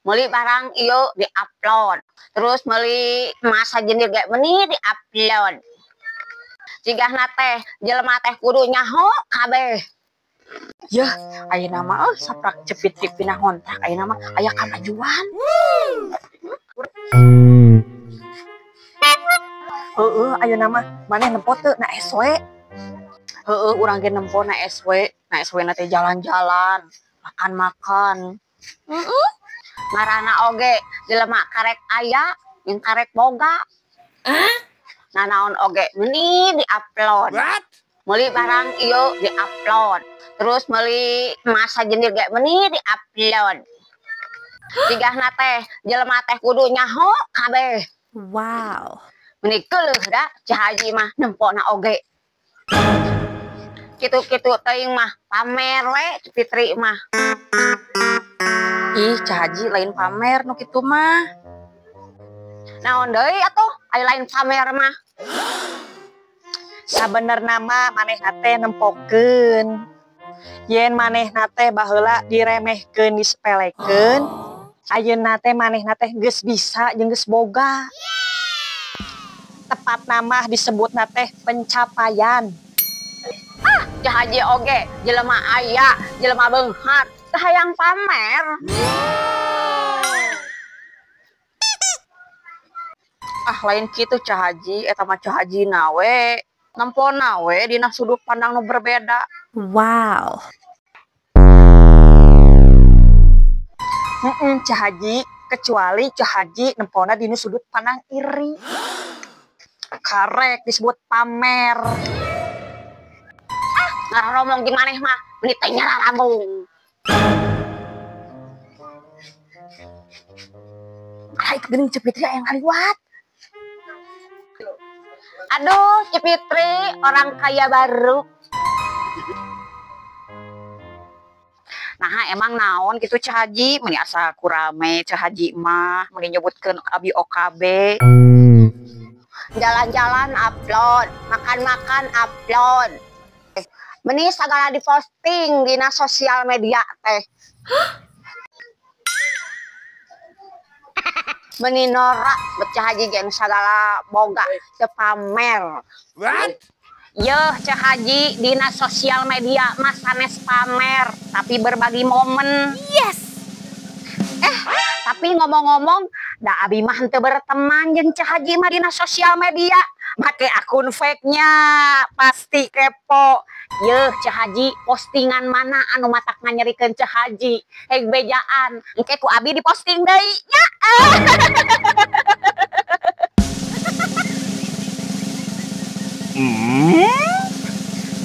Meuli barang ieu di-upload. Terus meuli masa jenis kayak meni di-upload. Jigahna teh jelema teh kudu nyaho kabeh. Yah, ayeuna mah saprak cepit pindah kontrak ayeuna mah aya kamajuan. Heueuh, ayeuna mah maneh nempo teu na SW. Heueuh, urang ge nempo na SW. Na SW na teh jalan-jalan, makan-makan. Marana oge jelema karek aya yang karek boga. Nah naon oge meni di-upload. Meuli barang ieu di-upload. Terus meuli masa jenis kayak meni di-upload. Jigahna teh jelema teh kudu nyaho kabeh. Wow. Meni keuleuh da Cah Haji mah nempona oge. Kitu-kitu teuing mah pamer we Fitri mah. Ih, Cah Haji lain pamer nu kitu mah. Naon deui atuh aya lain pamer mah. Sabenerna mah manehna teh nempokeun. Yen manehna teh baheula diremehkeun disepelekeun, ayeuna teh manehna teh geus bisa jeung geus boga. Tepatna mah disebutna teh pencapaian. Cah Haji oge jelema aya, jelema beunghar, teu hayang pamer. Ah lain kitu Cah Haji, eta mah Cah Haji nawe nempona we dina sudut pandang nu berbeda. Wow. Cah Haji, kecuali Cah Haji nempona dina sudut pandang iri. Karek disebut pamer. Ngaromong di maneh mah meni teh nyararambung. Ai geuning Cepitri aya ngaliwat. Aduh, Cipitri, orang kaya baru. Nah, emang naon gitu Cah Haji, meni asa kurame Cah Haji mah, meni nyebutkeun abi OKB. Jalan-jalan upload, makan-makan upload. Meni sagala diposting dina sosial media teh. Meni norak Cah Haji gen sagala boga teu pamer. What? Yeuh Cah Haji dina sosial media mah sanes pamer tapi berbagi momen. Yes. Tapi ngomong-ngomong da abi mah henteu berteman jeung Cah Haji mah dina sosial media. Make akun fake-nya pasti kepo. Yeuh Cah Haji postingan mana anu matak nganyerikeun Cah Haji heg bejaan engke ku abi diposting deui nya.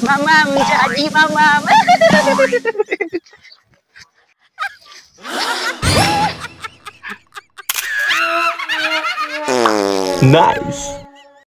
Mamam Cah Haji mamam. Nice.